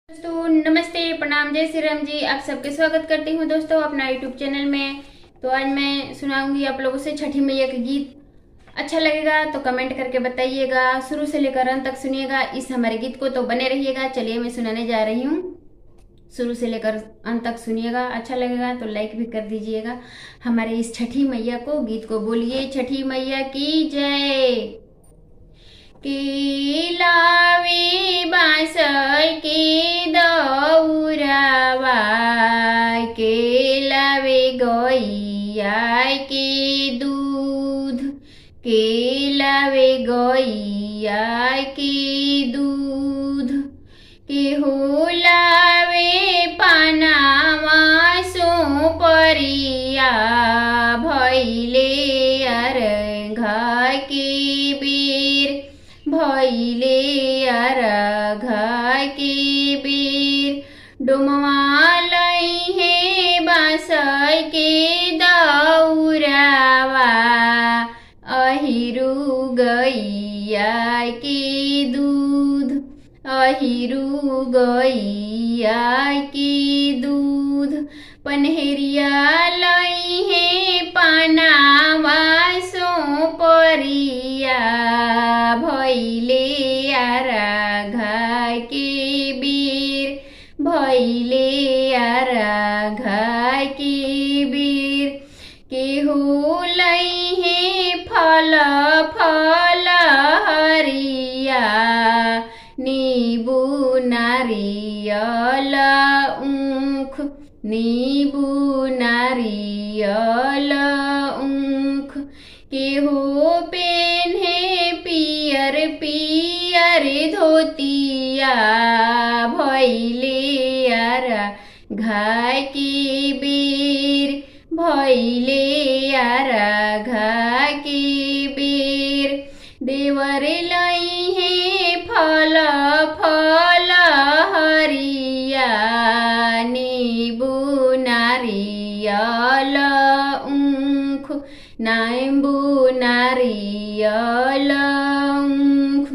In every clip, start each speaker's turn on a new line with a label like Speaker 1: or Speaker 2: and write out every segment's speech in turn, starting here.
Speaker 1: दोस्तों नमस्ते, प्रणाम, जय श्री राम जी। आप सबके स्वागत करती हूँ दोस्तों अपना यूट्यूब चैनल में। तो आज मैं सुनाऊंगी आप लोगों से छठी मैया का गीत। अच्छा लगेगा तो कमेंट करके बताइएगा, शुरू से लेकर अंत तक सुनिएगा इस हमारे गीत को, तो बने रहिएगा। चलिए मैं सुनाने जा रही हूँ, शुरू से लेकर अंत तक सुनिएगा। अच्छा लगेगा तो लाइक भी कर दीजिएगा हमारे इस छठी मैया को, गीत को। बोलिए छठी मैया की जय। के लावे बाँस के दौरावा, के लावे गैया के दूध, के लावे गैया के दूध, के हो लावे पानामा सो परिया, भैले अर्घा के बेर, भैले अर्घा के बेर। डुमवा लई हे बाँस के दौरावा, अहिरु गैया के दूध, अहिरु गैया के दूध। पनहेरिया लई हे पानावा सो परिया, भैले अर्घा के बेर, भैले अर्घा के बेर। के हो लई हे फल फल हरिया, नीबू नारियल ऊख, नीबू नारियल ऊख। के हो पेन्हे पियर पियर धोतिया, भैले अर्घा के बेर, भैले अर्घा के बेर। देवर लई हे फल फल हरिया, नीबू नारियल ऊख, नीबू नारियल ऊख।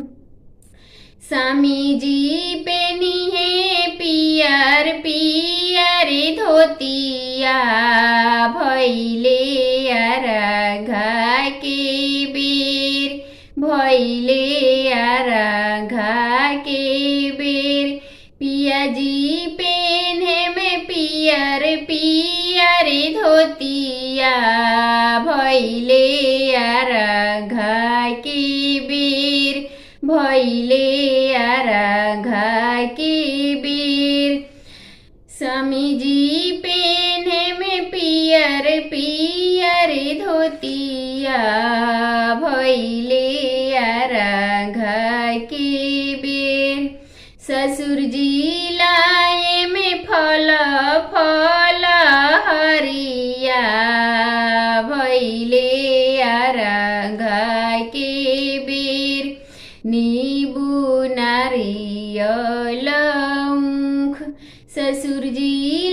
Speaker 1: स्वामी जी पेनी है पियर पियर धोतिया, भैले अर्घा के बेर, भैले अर्घा के बेर। पिया जी पेन्हे में पियर पियर धोतिया, भैले अर्घा के बेर, भैले अर्घा के बेर। स्वामी जी पेन्हे में पियर पियर धोतिया, भैले अर्घा के बेर। ससुर जी लाए में फल फल हरिया, भैले अर्घा के बेर, नीबू नारियल ऊख। ससुर जी